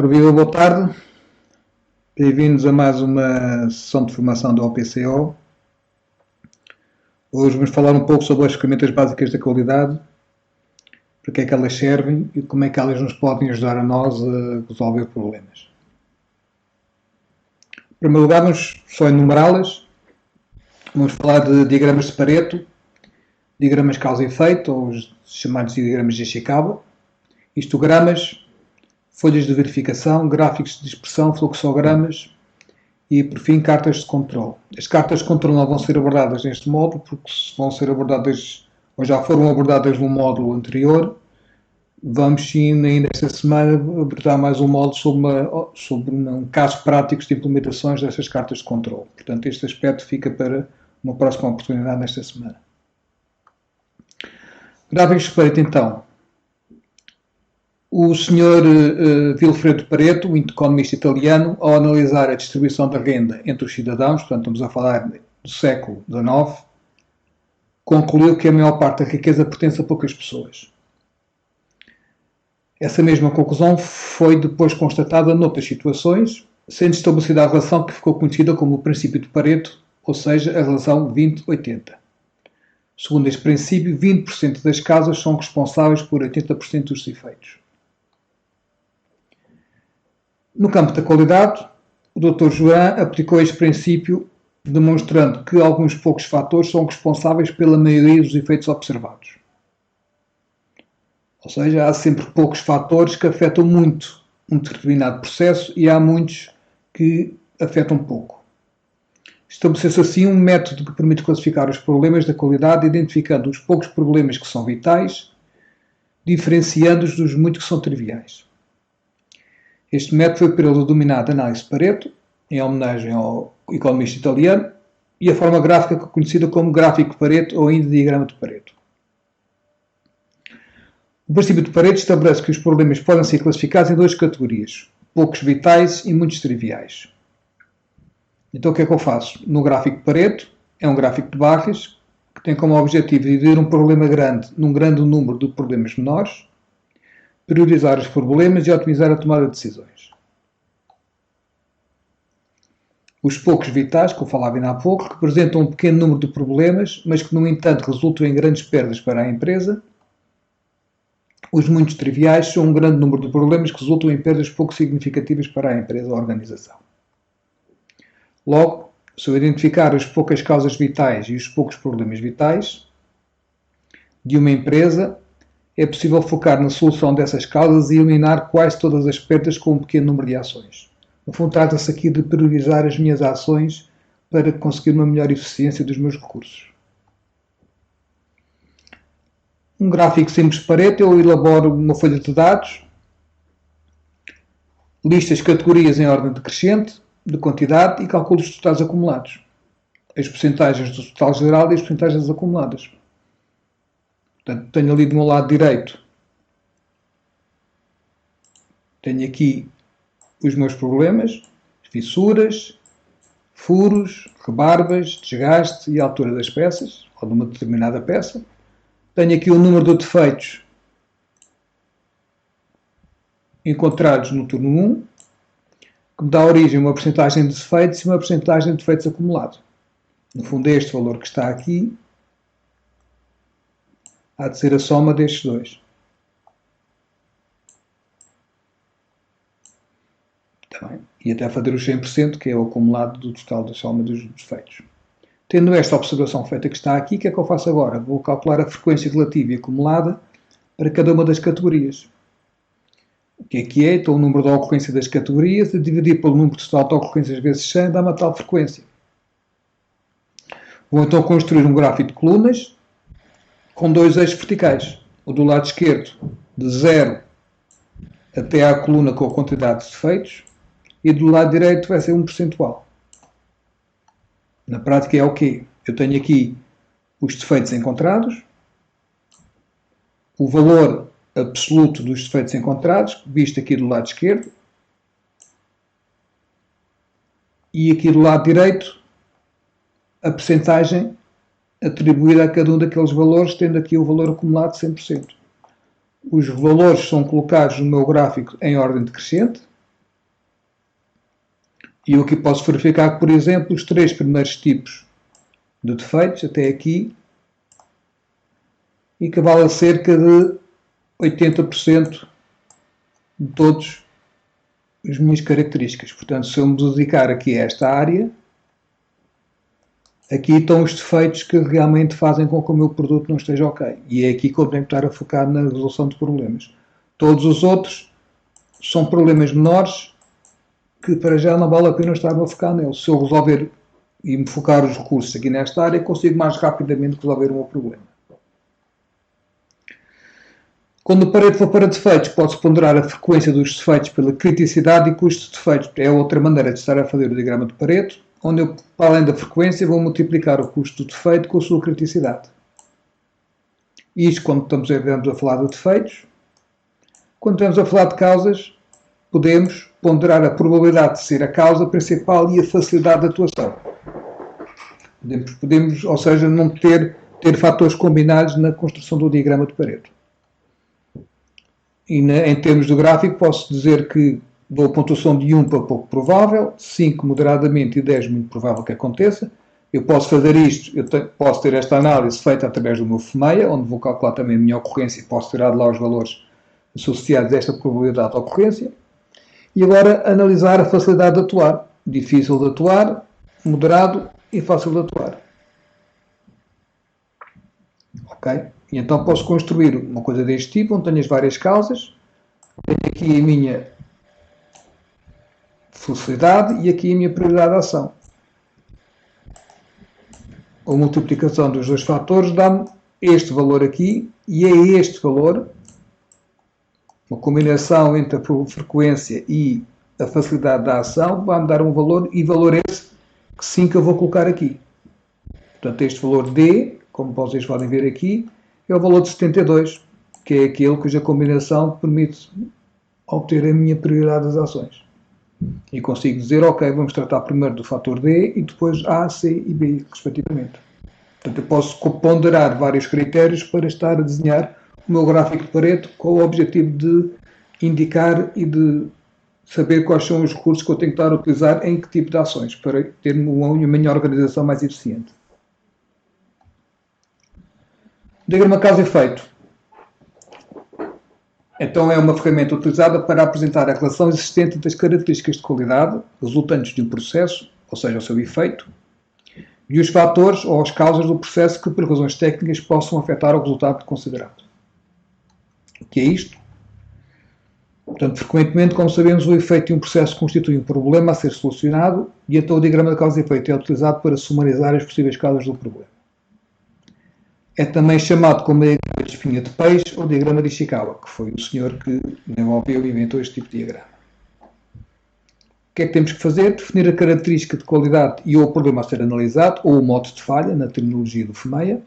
Ora, viva, boa tarde. Bem-vindos a mais uma sessão de formação da OPCO. Hoje vamos falar um pouco sobre as ferramentas básicas da qualidade, para que é que elas servem e como é que elas nos podem ajudar a nós a resolver problemas. Em primeiro lugar, vamos só enumerá-las. Vamos falar de diagramas de Pareto, diagramas causa e efeito, ou os chamados diagramas de Ishikawa, histogramas, folhas de verificação, gráficos de dispersão, fluxogramas e, por fim, cartas de controle. As cartas de controle não vão ser abordadas neste módulo, porque vão ser abordadas, ou já foram abordadas no módulo anterior. Vamos sim, ainda esta semana, abordar mais um módulo sobre um caso prático de implementações dessas cartas de controle. Portanto, este aspecto fica para uma próxima oportunidade nesta semana. Gráficos de Pareto, então. O Sr. Vilfredo Pareto, um economista italiano, ao analisar a distribuição da renda entre os cidadãos, portanto estamos a falar do século XIX, concluiu que a maior parte da riqueza pertence a poucas pessoas. Essa mesma conclusão foi depois constatada noutras situações, sendo estabelecida a relação que ficou conhecida como o princípio de Pareto, ou seja, a relação 20-80. Segundo este princípio, 20% das causas são responsáveis por 80% dos efeitos. No campo da qualidade, o Dr. Juran aplicou este princípio, demonstrando que alguns poucos fatores são responsáveis pela maioria dos efeitos observados. Ou seja, há sempre poucos fatores que afetam muito um determinado processo e há muitos que afetam pouco. Estabeleceu-se assim um método que permite classificar os problemas da qualidade, identificando os poucos problemas que são vitais, diferenciando-os dos muitos que são triviais. Este método foi por ele denominado análise de Pareto, em homenagem ao economista italiano, e a forma gráfica conhecida como gráfico de Pareto ou ainda diagrama de Pareto. O princípio de Pareto estabelece que os problemas podem ser classificados em duas categorias, poucos vitais e muitos triviais. Então o que é que eu faço? No gráfico de Pareto, é um gráfico de barras que tem como objetivo dividir um problema grande num grande número de problemas menores, priorizar os problemas e otimizar a tomada de decisões. Os poucos vitais, que eu falava ainda há pouco, representam um pequeno número de problemas, mas que, no entanto, resultam em grandes perdas para a empresa. Os muitos triviais são um grande número de problemas que resultam em perdas pouco significativas para a empresa ou a organização. Logo, se eu identificar as poucas causas vitais e os poucos problemas vitais de uma empresa, é possível focar na solução dessas causas e eliminar quase todas as perdas com um pequeno número de ações. No fundo, trata-se aqui de priorizar as minhas ações para conseguir uma melhor eficiência dos meus recursos. Um gráfico simples de Pareto, eu elaboro uma folha de dados, listo as categorias em ordem decrescente, de quantidade e calculo os totais acumulados. As percentagens do total geral e as percentagens acumuladas. Portanto, tenho ali do meu lado direito, tenho aqui os meus problemas, fissuras, furos, rebarbas, desgaste e altura das peças, ou de uma determinada peça. Tenho aqui o número de defeitos encontrados no turno 1, que me dá origem a uma percentagem de defeitos e uma percentagem de defeitos acumulados. No fundo, é este valor que está aqui há de ser a soma destes dois. Está bem? E até fazer os 100%, que é o acumulado do total da soma dos defeitos. Tendo esta observação feita que está aqui, o que é que eu faço agora? Vou calcular a frequência relativa e acumulada para cada uma das categorias. O que é? Então, o número de ocorrência das categorias, a dividir pelo número total de ocorrências vezes 100, dá uma tal frequência. Vou então construir um gráfico de colunas com dois eixos verticais. O do lado esquerdo, de 0 até à coluna com a quantidade de defeitos, e do lado direito vai ser um percentual. Na prática é o quê? Eu tenho aqui os defeitos encontrados, o valor absoluto dos defeitos encontrados, visto aqui do lado esquerdo, e aqui do lado direito, a percentagem atribuída a cada um daqueles valores, tendo aqui o valor acumulado de 100%. Os valores são colocados no meu gráfico em ordem decrescente, E eu aqui posso verificar que, por exemplo, os 3 primeiros tipos de defeitos, até aqui, equivale a cerca de 80% de todas as minhas características. Portanto, se eu me dedicar aqui a esta área, aqui estão os defeitos que realmente fazem com que o meu produto não esteja ok. E é aqui que eu tenho que estar a focar na resolução de problemas. Todos os outros são problemas menores que para já não vale a pena estar a focar neles. Se eu resolver e me focar os recursos aqui nesta área, consigo mais rapidamente resolver o meu problema. Quando o Pareto for para defeitos, pode-se ponderar a frequência dos defeitos pela criticidade e custo de defeitos. É outra maneira de estar a fazer o diagrama de Pareto, onde eu, para além da frequência, vou multiplicar o custo do defeito com a sua criticidade. Isto quando estamos a falar de defeitos. Quando estamos a falar de causas, podemos ponderar a probabilidade de ser a causa principal e a facilidade de atuação. Podemos, ou seja, não ter fatores combinados na construção do diagrama de Pareto. E em termos do gráfico, posso dizer que dou a pontuação de 1 para pouco provável, 5 moderadamente e 10 muito provável que aconteça. Eu posso fazer isto, posso ter esta análise feita através do meu FMEA, onde vou calcular também a minha ocorrência e posso tirar de lá os valores associados a esta probabilidade de ocorrência. E agora analisar a facilidade de atuar. Difícil de atuar, moderado e fácil de atuar. Ok? E então posso construir uma coisa deste tipo, onde tenho as várias causas. Tenho aqui a minha facilidade e aqui a minha prioridade de ação. A multiplicação dos dois fatores dá-me este valor aqui e é este valor, uma combinação entre a frequência e a facilidade da ação, vai-me dar um valor, e valor esse que sim que eu vou colocar aqui. Portanto, este valor D, como vocês podem ver aqui, é o valor de 72, que é aquele cuja combinação permite obter a minha prioridade das ações. E consigo dizer, ok, vamos tratar primeiro do fator D e depois A, C e B, respectivamente. Portanto, eu posso ponderar vários critérios para estar a desenhar o meu gráfico de Pareto com o objetivo de indicar e de saber quais são os recursos que eu tenho que estar a utilizar em que tipo de ações, para ter uma minha organização mais eficiente. Diagrama causa e efeito. Então é uma ferramenta utilizada para apresentar a relação existente entre as características de qualidade resultantes de um processo, ou seja, o seu efeito, e os fatores ou as causas do processo que, por razões técnicas, possam afetar o resultado considerado. O que é isto? Portanto, frequentemente, como sabemos, o efeito de um processo constitui um problema a ser solucionado e então o diagrama de causa e efeito é utilizado para sumarizar as possíveis causas do problema. É também chamado como diagrama de espinha de peixe ou diagrama de Ishikawa, que foi o senhor que desenvolveu e inventou este tipo de diagrama. O que é que temos que fazer? Definir a característica de qualidade e ou o problema a ser analisado, ou o modo de falha, na terminologia do FMEA.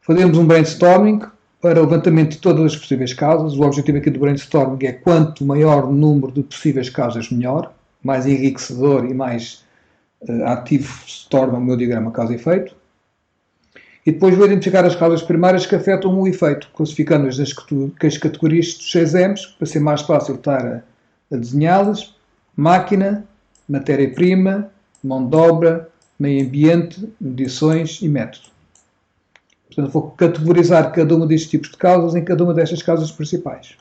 Fazemos um brainstorming para o levantamento de todas as possíveis causas. O objetivo aqui do brainstorming é quanto maior o número de possíveis causas, melhor. Mais enriquecedor e mais ativo se torna o meu diagrama causa-efeito. E depois vou identificar as causas primárias que afetam o efeito, classificando-as nas categorias dos 6 M's, para ser mais fácil estar a desenhá-las: máquina, matéria-prima, mão de obra, meio ambiente, medições e método. Portanto, vou categorizar cada um destes tipos de causas em cada uma destas causas principais.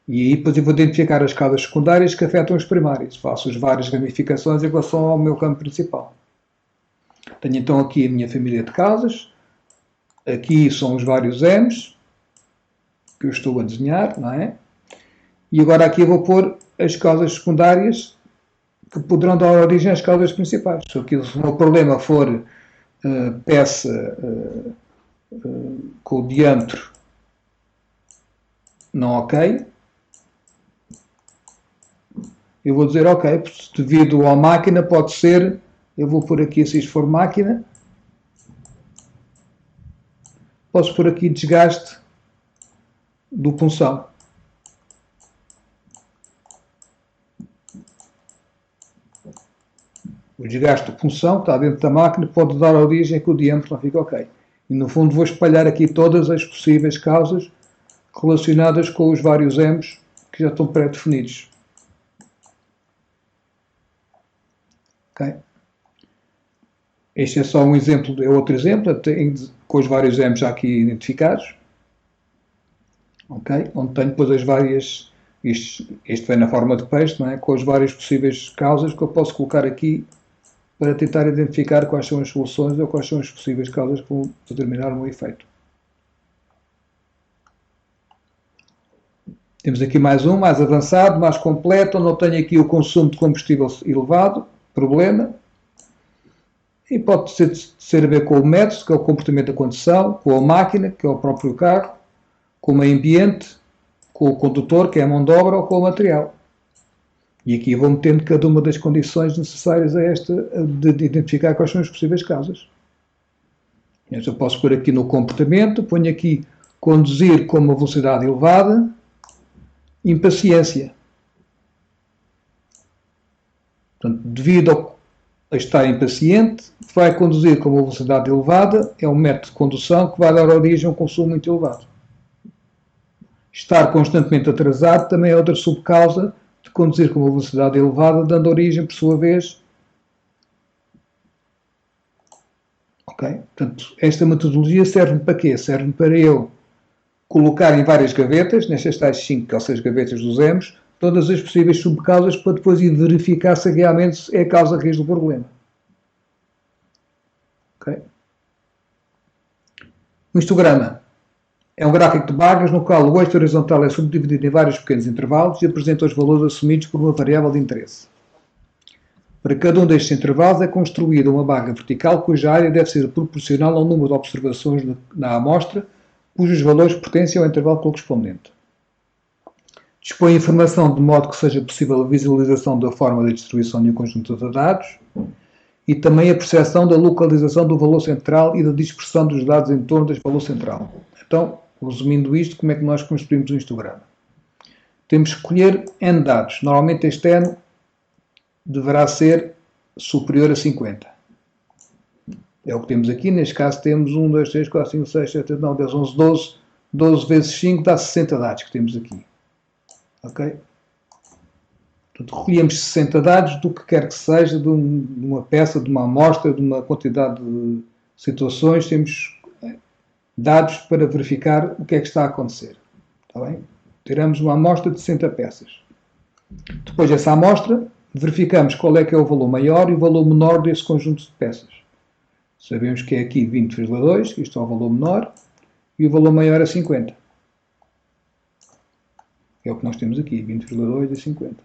E aí depois eu vou identificar as causas secundárias que afetam as primárias. Faço as várias ramificações em relação ao meu campo principal. Tenho então aqui a minha família de causas. Aqui são os vários M's que eu estou a desenhar, não é? E agora aqui eu vou pôr as causas secundárias que poderão dar origem às causas principais. Se o meu problema for peça com o diâmetro não ok, eu vou dizer ok, devido à máquina pode ser, eu vou pôr aqui, se isto for máquina, posso pôr aqui desgaste do punção. O desgaste de punção está dentro da máquina, pode dar origem que o diâmetro não fica ok. E no fundo vou espalhar aqui todas as possíveis causas relacionadas com os vários M's que já estão pré-definidos. Okay? Este é só um exemplo, é outro exemplo, com os vários M's já aqui identificados. Okay? Onde tenho depois as várias, isto vem na forma de peixe, não é? Com as várias possíveis causas que eu posso colocar aqui para tentar identificar quais são as soluções ou quais são as possíveis causas que vão determinar o meu efeito. Temos aqui mais um, mais avançado, mais completo, onde eu tenho aqui o consumo de combustível elevado, problema. E pode ser a ver com o método, que é o comportamento da condução, com a máquina, que é o próprio carro, com o meio ambiente, com o condutor, que é a mão de obra, ou com o material. E aqui vou metendo cada uma das condições necessárias a esta, de identificar quais são as possíveis causas. Eu posso pôr aqui no comportamento, ponho aqui conduzir com uma velocidade elevada, impaciência. Portanto, devido a estar impaciente, vai conduzir com uma velocidade elevada, é um método de condução que vai dar origem a um consumo muito elevado. Estar constantemente atrasado também é outra subcausa de conduzir com uma velocidade elevada, dando origem, por sua vez. Ok? Portanto, esta metodologia serve para quê? Serve para eu colocar em várias gavetas, nestas tais 5 ou 6 gavetas dos M's, todas as possíveis subcausas para depois ir verificar se realmente é a causa raiz do problema. Ok? O histograma é um gráfico de barras no qual o eixo horizontal é subdividido em vários pequenos intervalos e apresenta os valores assumidos por uma variável de interesse. Para cada um destes intervalos é construída uma barra vertical cuja área deve ser proporcional ao número de observações na amostra, cujos valores pertencem ao intervalo correspondente. Dispõe informação de modo que seja possível a visualização da forma de distribuição de um conjunto de dados e também a percepção da localização do valor central e da dispersão dos dados em torno deste valor central. Então, resumindo isto, como é que nós construímos um histograma? Temos que escolher N dados. Normalmente este N deverá ser superior a 50. É o que temos aqui. Neste caso temos 1, 2, 3, 4, 5, 6, 7, 8, 9, 10, 11, 12. 12 vezes 5 dá 60 dados que temos aqui. Ok? Portanto, recolhemos 60 dados do que quer que seja, de uma peça, de uma amostra, de uma quantidade de situações. Temos dados para verificar o que é que está a acontecer. Está bem? Tiramos uma amostra de 60 peças. Depois dessa amostra, verificamos qual é que é o valor maior e o valor menor desse conjunto de peças. Sabemos que é aqui 20,2, isto é o valor menor, e o valor maior é 50. É o que nós temos aqui, 20,2 e 50.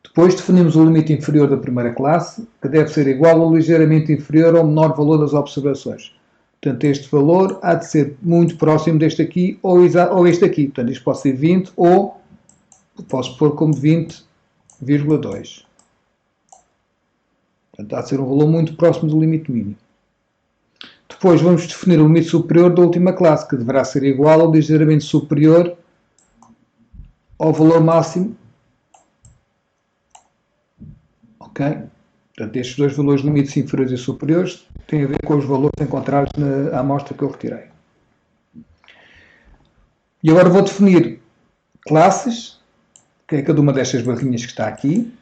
Depois definimos o limite inferior da primeira classe, que deve ser igual ou ligeiramente inferior ao menor valor das observações. Portanto, este valor há de ser muito próximo deste aqui ou este aqui. Portanto, isto pode ser 20 ou posso pôr como 20,2. Portanto, há de ser um valor muito próximo do limite mínimo. Depois vamos definir o limite superior da última classe, que deverá ser igual ou ligeiramente superior ao valor máximo. Ok? Portanto, estes dois valores limites inferiores e superiores têm a ver com os valores encontrados na amostra que eu retirei. E agora vou definir classes, que é cada uma destas barrinhas que está aqui.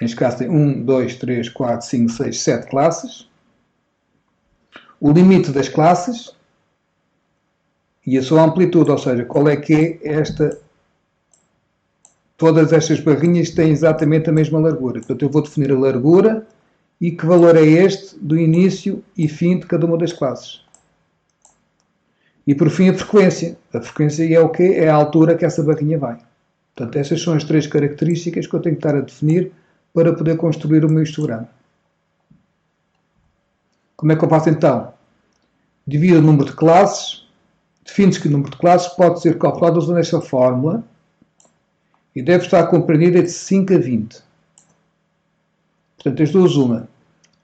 Neste caso tem 1, 2, 3, 4, 5, 6, 7 classes. O limite das classes e a sua amplitude, ou seja, qual é que é esta. Todas estas barrinhas têm exatamente a mesma largura. Portanto, eu vou definir a largura e que valor é este do início e fim de cada uma das classes. E por fim a frequência. A frequência é o quê? É a altura que essa barrinha vai. Portanto, estas são as 3 características que eu tenho que estar a definir para poder construir o meu histograma. Como é que eu faço então? Divido o número de classes. Define-se que o número de classes pode ser calculado usando esta fórmula e deve estar compreendido entre 5 a 20. Portanto, as duas uma.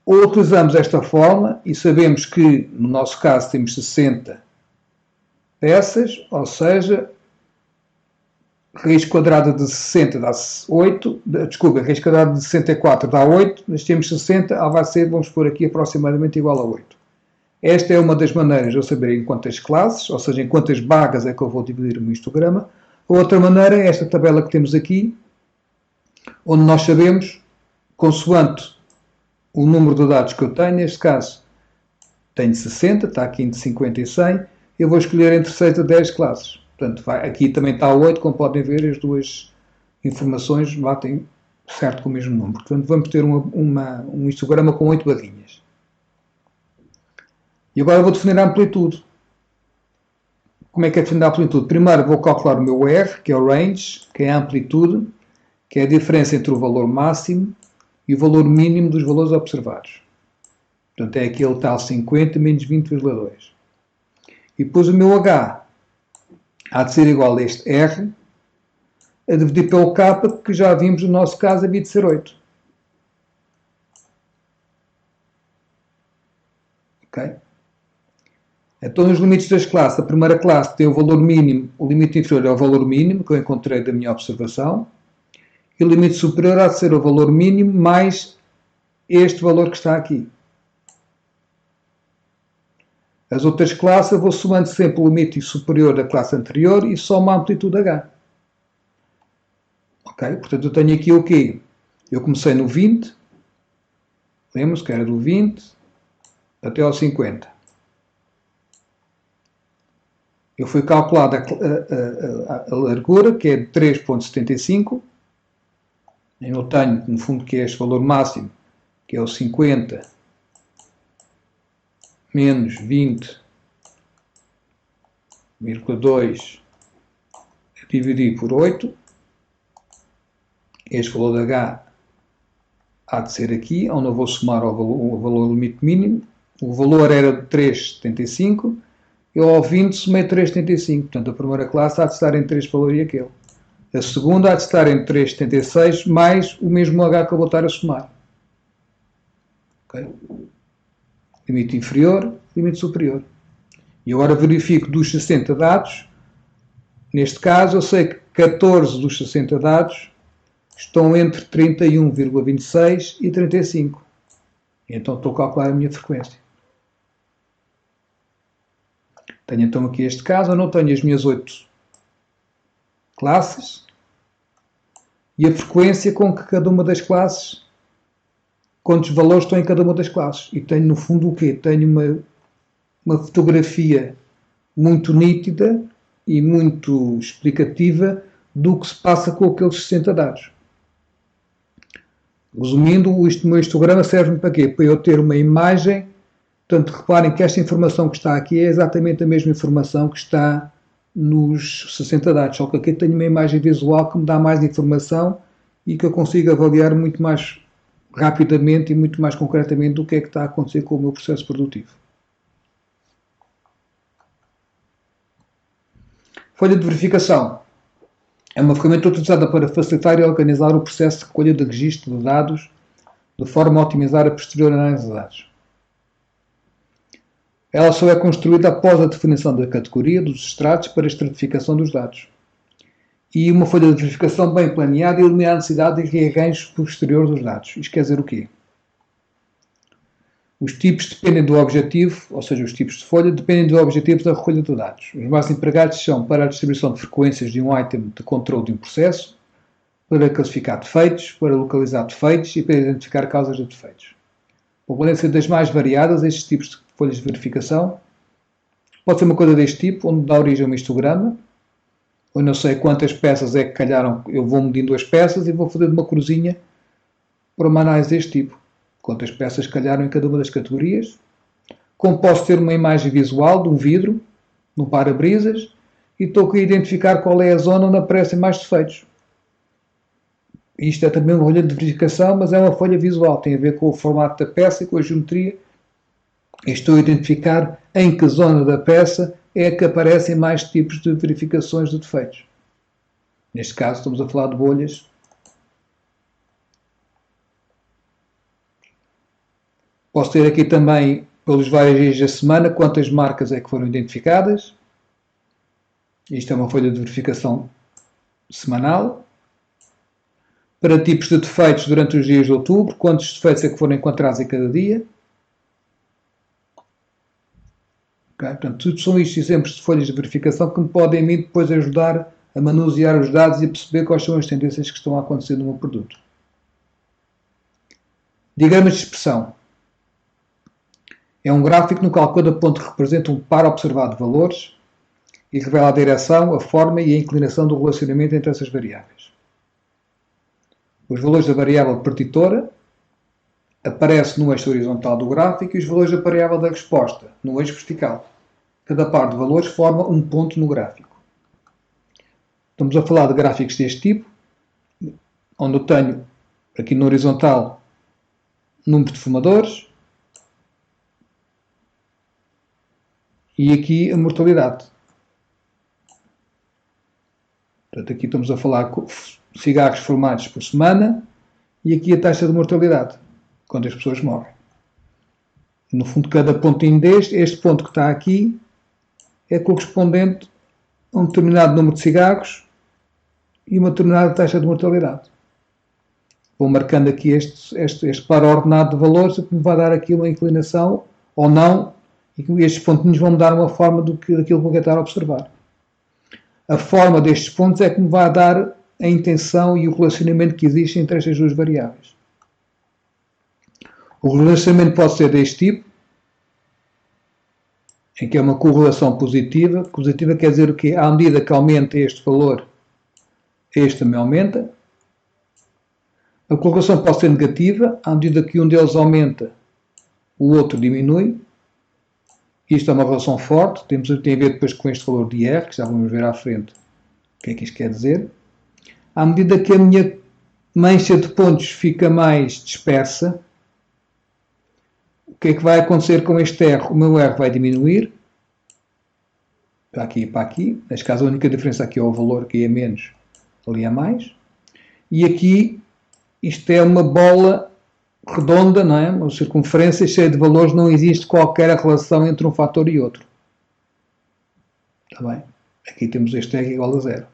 Ou utilizamos esta fórmula e sabemos que, no nosso caso, temos 60 peças, ou seja, raiz quadrada de 60 dá 8, desculpa, raiz quadrada de 64 dá 8, mas temos 60, vai ser, vamos pôr aqui, aproximadamente igual a 8. Esta é uma das maneiras de eu saber em quantas classes, ou seja, em quantas barras é que eu vou dividir o meu histograma. A outra maneira é esta tabela que temos aqui, onde nós sabemos, consoante o número de dados que eu tenho, neste caso tenho 60, está aqui entre 50 e 100, eu vou escolher entre 6 a 10 classes. Portanto, aqui também está 8, como podem ver, as duas informações batem certo com o mesmo número. Portanto, vamos ter um histograma com 8 barrinhas. E agora vou definir a amplitude. Como é que é definir a amplitude? Primeiro vou calcular o meu R, que é o range, que é a amplitude, que é a diferença entre o valor máximo e o valor mínimo dos valores observados. Portanto, é aquele tal 50 menos 20,2. E depois o meu H há de ser igual a este R, a dividir pelo K, que já vimos no nosso caso havia de ser 8. Ok? Então, nos limites das classes, a primeira classe tem o valor mínimo, o limite inferior é o valor mínimo que eu encontrei da minha observação, e o limite superior há de ser o valor mínimo mais este valor que está aqui. As outras classes eu vou somando sempre o limite superior da classe anterior e somo a amplitude H. Ok? Portanto, eu tenho aqui o quê? Eu comecei no 20, lembra-se que era do 20 até ao 50. Eu fui calcular a largura, que é de 3,75. Eu tenho, no fundo, que é este valor máximo, que é o 50 menos 20,2 dividido por 8. Este valor de H há de ser aqui, onde eu vou somar o valor limite mínimo. O valor era de 3,75. Eu ao 20 somei 3,75. Portanto, a primeira classe há de estar entre este valor e aquele. A segunda há de estar entre 3,76 mais o mesmo H que eu vou estar a somar. Okay? Limite inferior, limite superior. E agora verifico dos 60 dados. Neste caso, eu sei que 14 dos 60 dados estão entre 31,26 e 35. Então estou a calcular a minha frequência. Tenho então aqui este caso, eu não tenho as minhas 8 classes e a frequência com que cada uma das classes, quantos valores estão em cada uma das classes. E tenho no fundo o quê? Tenho uma fotografia muito nítida e muito explicativa do que se passa com aqueles 60 dados. Resumindo, o meu histograma serve-me para quê? Para eu ter uma imagem. Portanto, reparem que esta informação que está aqui é exatamente a mesma informação que está nos 60 dados, só que aqui tenho uma imagem visual que me dá mais informação e que eu consigo avaliar muito mais rapidamente e muito mais concretamente o que é que está a acontecer com o meu processo produtivo. Folha de verificação. É uma ferramenta utilizada para facilitar e organizar o processo de recolha de registro de dados de forma a otimizar a posterior análise de dados. Ela só é construída após a definição da categoria dos extratos para a estratificação dos dados. E uma folha de verificação bem planeada elimina a necessidade de rearranjo posterior dos dados. Isto quer dizer o quê? Os tipos dependem do objetivo, ou seja, os tipos de folha dependem do objetivo da recolha de dados. Os mais empregados são para a distribuição de frequências de um item de controle de um processo, para classificar defeitos, para localizar defeitos e para identificar causas de defeitos. Podem ser das mais variadas estes tipos de folhas de verificação. Pode ser uma coisa deste tipo, onde dá origem a um histograma, ou não sei quantas peças é que calharam, eu vou medindo as peças e vou fazer uma cruzinha para uma análise deste tipo. Quantas peças calharam em cada uma das categorias. Como posso ter uma imagem visual de um vidro, de um para-brisas, e estou aqui a identificar qual é a zona onde aparecem mais defeitos. Isto é também uma folha de verificação, mas é uma folha visual, tem a ver com o formato da peça e com a geometria. Estou a identificar em que zona da peça é que aparecem mais tipos de verificações de defeitos. Neste caso estamos a falar de bolhas. Posso ter aqui também, pelos vários dias da semana, quantas marcas é que foram identificadas. Isto é uma folha de verificação semanal. Para tipos de defeitos durante os dias de outubro, quantos defeitos é que foram encontrados em cada dia. Okay? Portanto, tudo são estes exemplos de folhas de verificação que me podem a mim depois ajudar a manusear os dados e a perceber quais são as tendências que estão a acontecer no meu produto. Diagramas de expressão. É um gráfico no qual cada ponto representa um par observado de valores e revela a direção, a forma e a inclinação do relacionamento entre essas variáveis. Os valores da variável preditora aparecem no eixo horizontal do gráfico e os valores da variável da resposta no eixo vertical. Cada par de valores forma um ponto no gráfico. Estamos a falar de gráficos deste tipo, onde eu tenho aqui no horizontal número de fumadores e aqui a mortalidade. Portanto, aqui estamos a falar de cigarros fumados por semana e aqui a taxa de mortalidade, quando as pessoas morrem. No fundo, cada pontinho este ponto que está aqui, é correspondente a um determinado número de cigarros e uma determinada taxa de mortalidade. Vou marcando aqui este par ordenado de valores, que me vai dar aqui uma inclinação ou não, e estes pontinhos vão me dar uma forma daquilo que eu vou tentar observar. A forma destes pontos é que me vai dar a intenção e o relacionamento que existe entre estas duas variáveis. O relacionamento pode ser deste tipo, em que é uma correlação positiva. Positiva quer dizer o quê? À medida que aumenta este valor, este também aumenta. A correlação pode ser negativa, à medida que um deles aumenta, o outro diminui. Isto é uma relação forte, tem a ver depois com este valor de R, que já vamos ver à frente o que é que isto quer dizer. À medida que a minha mancha de pontos fica mais dispersa, o que é que vai acontecer com este R? O meu R vai diminuir, para aqui e para aqui. Neste caso, a única diferença aqui é o valor, que é menos, ali é mais. E aqui, isto é uma bola redonda, não é? Uma circunferência cheia de valores, não existe qualquer relação entre um fator e outro. Está bem? Aqui temos este R igual a 0.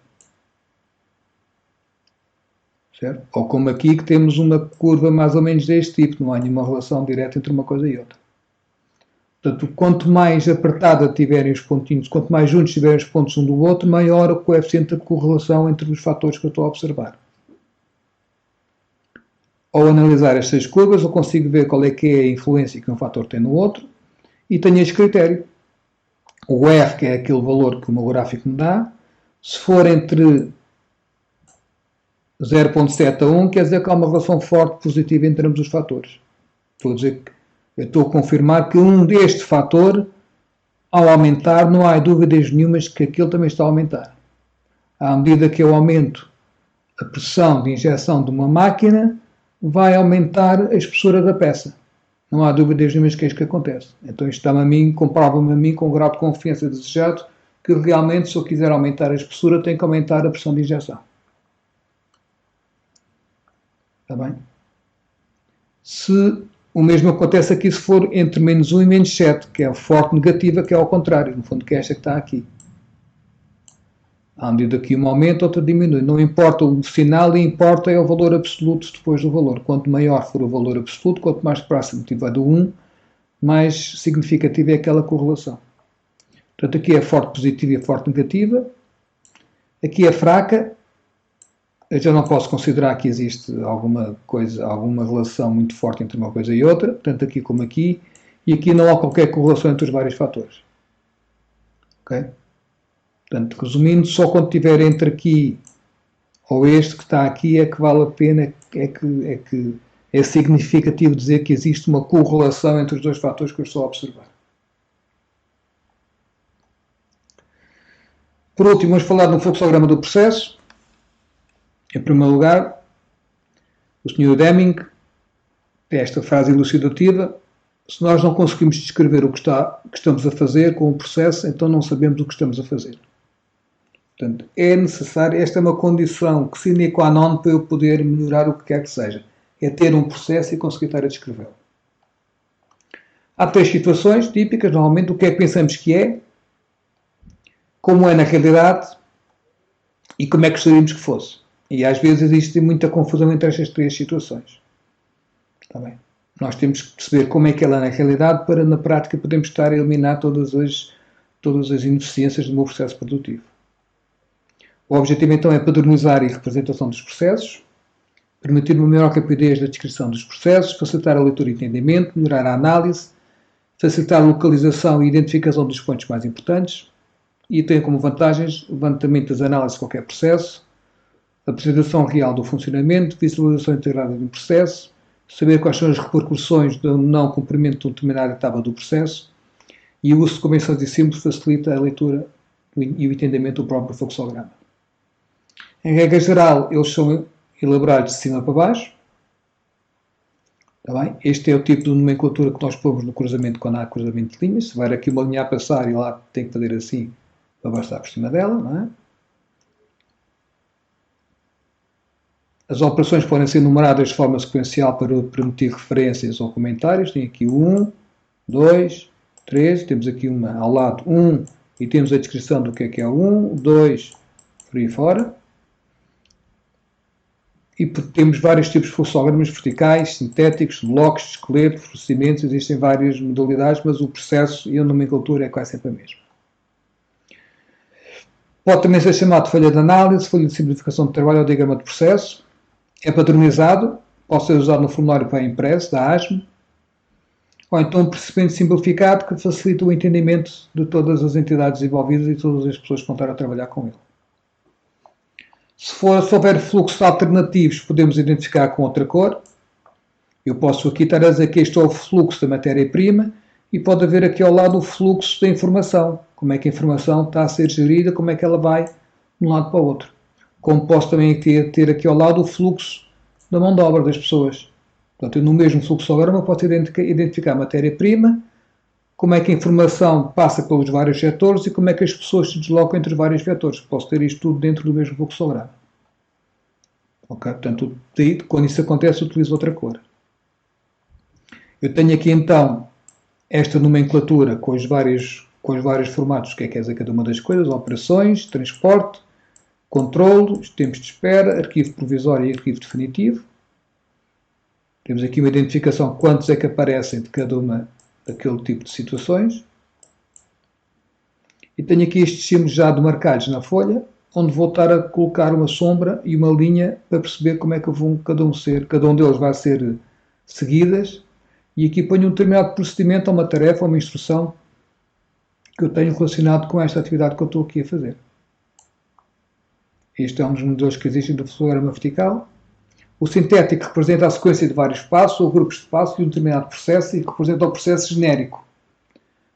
Certo? Ou como aqui que temos uma curva mais ou menos deste tipo, não há nenhuma relação direta entre uma coisa e outra. Portanto, quanto mais apertada tiverem os pontinhos, quanto mais juntos tiverem os pontos um do outro, maior o coeficiente de correlação entre os fatores que eu estou a observar. Ao analisar estas curvas, eu consigo ver qual é que é a influência que um fator tem no outro e tenho este critério. O R, que é aquele valor que o meu gráfico me dá, se for entre 0.7 a 1, quer dizer que há uma relação forte positiva entre ambos os fatores. Estou a dizer que eu estou a confirmar que deste fator, ao aumentar, não há dúvidas nenhumas que aquele também está a aumentar. À medida que eu aumento a pressão de injeção de uma máquina, vai aumentar a espessura da peça. Não há dúvidas nenhumas que é isso que acontece. Então isto dá-me a mim, comprova-me a mim com o grau de confiança desejado, que realmente, se eu quiser aumentar a espessura, tenho que aumentar a pressão de injeção. Está bem? Se o mesmo acontece aqui se for entre menos 1 e menos 7, que é a forte negativa, que é ao contrário, no fundo, que é esta que está aqui. À medida que uma aumenta, outra diminui. Não importa o sinal, importa é o valor absoluto depois do valor. Quanto maior for o valor absoluto, quanto mais próximo estiver do 1, mais significativa é aquela correlação. Portanto, aqui é forte positiva e forte negativa. Aqui é fraca. Eu já não posso considerar que existe alguma relação muito forte entre uma coisa e outra, tanto aqui como aqui, e aqui não há qualquer correlação entre os vários fatores. Ok? Portanto, resumindo, só quando estiver entre aqui ou este que está aqui é que vale a pena, é significativo dizer que existe uma correlação entre os dois fatores que eu estou a observar. Por último, vamos falar do fluxograma do processo. Em primeiro lugar, o Sr. Deming tem esta frase elucidativa: se nós não conseguimos descrever o que estamos a fazer com o processo, então não sabemos o que estamos a fazer. Portanto, é necessário, esta é uma condição que sine qua non para eu poder melhorar o que quer que seja. É ter um processo e conseguir estar a descrevê-lo. Há 3 situações típicas, normalmente, o que é que pensamos que é, como é na realidade e como é que gostaríamos que fosse. E às vezes existe muita confusão entre estas 3 situações. Está bem? Nós temos que perceber como é que ela é na realidade para, na prática, podermos estar a eliminar todas as ineficiências do meu processo produtivo. O objetivo, então, é padronizar a representação dos processos, permitir uma maior rapidez da descrição dos processos, facilitar a leitura e entendimento, melhorar a análise, facilitar a localização e identificação dos pontos mais importantes e tem como vantagens o levantamento das análises de qualquer processo, a apresentação real do funcionamento, visualização integrada de um processo, saber quais são as repercussões do não cumprimento de uma determinada etapa do processo e o uso de convenções e símbolos facilita a leitura e o entendimento do próprio fluxograma. Em regra geral, eles são elaborados de cima para baixo. Está bem? Este é o tipo de nomenclatura que nós pomos no cruzamento quando há cruzamento de linhas. Se vai aqui uma linha a passar e lá tem que fazer assim para passar por cima dela, não é? As operações podem ser numeradas de forma sequencial para permitir referências ou comentários. Tem aqui 1, 2, 3, temos aqui uma ao lado 1 e temos a descrição do que é 1, 2, por aí fora. E temos vários tipos de fluxogramas verticais, sintéticos, blocos, de esqueleto, procedimentos, existem várias modalidades, mas o processo e a nomenclatura é quase sempre a mesma. Pode também ser chamado de folha de análise, folha de simplificação de trabalho ou diagrama de processo. É padronizado, pode ser usado no formulário para impresso da ASME, ou então um procedimento simplificado que facilita o entendimento de todas as entidades envolvidas e todas as pessoas que vão estar a trabalhar com ele. Se houver fluxos alternativos, podemos identificar com outra cor. Eu posso aqui estar a dizer que este é o fluxo da matéria-prima e pode haver aqui ao lado o fluxo da informação. Como é que a informação está a ser gerida, como é que ela vai de um lado para o outro. Como posso também ter aqui ao lado o fluxo da mão de obra das pessoas. Portanto, no mesmo fluxograma posso identificar a matéria-prima, como é que a informação passa pelos vários setores e como é que as pessoas se deslocam entre os vários vetores. Posso ter isto tudo dentro do mesmo fluxograma. Ok? Portanto, quando isso acontece, utilizo outra cor. Eu tenho aqui então esta nomenclatura com os vários formatos, que é dizer cada uma das coisas, operações, transporte, controle, tempos de espera, arquivo provisório e arquivo definitivo. Temos aqui uma identificação de quantos é que aparecem de cada uma daquele tipo de situações. E tenho aqui estes símbolos já demarcados na folha, onde vou estar a colocar uma sombra e uma linha para perceber como é que vão cada um deles vai ser seguidas. E aqui ponho um determinado procedimento, ou uma tarefa, ou uma instrução que eu tenho relacionado com esta atividade que eu estou aqui a fazer. Este é um dos modelos que existem do fluxograma vertical. O sintético representa a sequência de vários passos ou grupos de passos de um determinado processo e representa o processo genérico.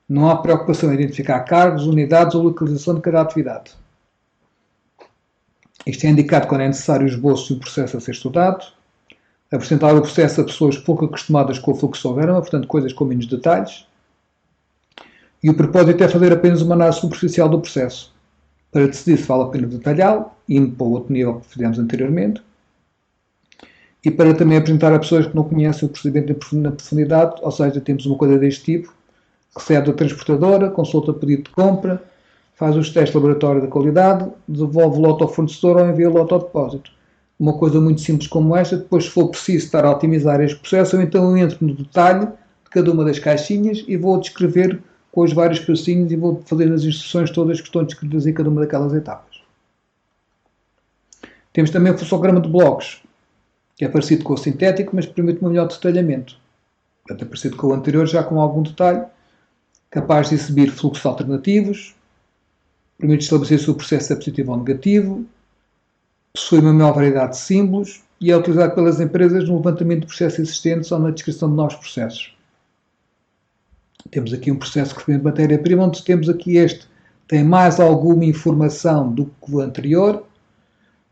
Não há preocupação em identificar cargos, unidades ou localização de cada atividade. Isto é indicado quando é necessário o esboço de um processo a ser estudado, apresentar o processo a pessoas pouco acostumadas com o fluxograma, portanto coisas com menos detalhes, e o propósito é fazer apenas uma análise superficial do processo, para decidir se vale a pena detalhá-lo, indo para o outro nível que fizemos anteriormente, e para também apresentar a pessoas que não conhecem o procedimento na profundidade, ou seja, temos uma coisa deste tipo, recebe da transportadora, consulta o pedido de compra, faz os testes de laboratório da qualidade, devolve o lote ao fornecedor ou envia o lote ao depósito. Uma coisa muito simples como esta, depois se for preciso estar a otimizar este processo, eu então entro no detalhe de cada uma das caixinhas e vou descrever com os vários passinhos e vou fazer as instruções todas que estão descritas em cada uma daquelas etapas. Temos também o fluxograma de blocos, que é parecido com o sintético, mas permite um melhor detalhamento. Portanto, é parecido com o anterior, já com algum detalhe, capaz de exibir fluxos alternativos, permite estabelecer se o processo é positivo ou negativo, possui uma maior variedade de símbolos e é utilizado pelas empresas no levantamento de processos existentes ou na descrição de novos processos. Temos aqui um processo de recebimento de matéria-prima, onde temos aqui tem mais alguma informação do que o anterior,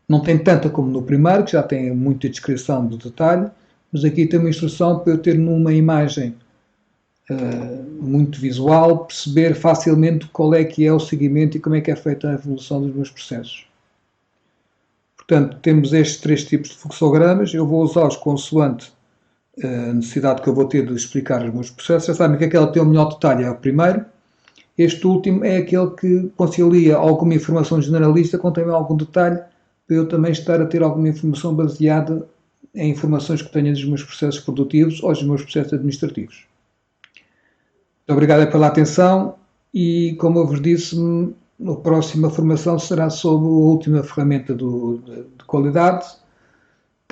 não tem tanta como no primeiro, que já tem muita descrição do detalhe, mas aqui tem uma instrução para eu ter numa imagem muito visual, perceber facilmente qual é que é o seguimento e como é que é feita a evolução dos meus processos. Portanto, temos estes três tipos de fluxogramas, eu vou usá-los consoante a necessidade que eu vou ter de explicar os meus processos. Já sabem que aquele que tem o melhor detalhe é o primeiro. Este último é aquele que concilia alguma informação generalista com também algum detalhe, para eu também estar a ter alguma informação baseada em informações que tenho dos meus processos produtivos ou dos meus processos administrativos. Muito obrigado pela atenção e, como eu vos disse, a próxima formação será sobre a última ferramenta de qualidade,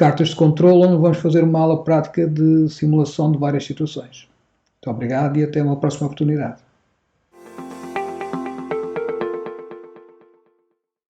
cartas de controle, onde vamos fazer uma aula prática de simulação de várias situações. Muito obrigado e até uma próxima oportunidade.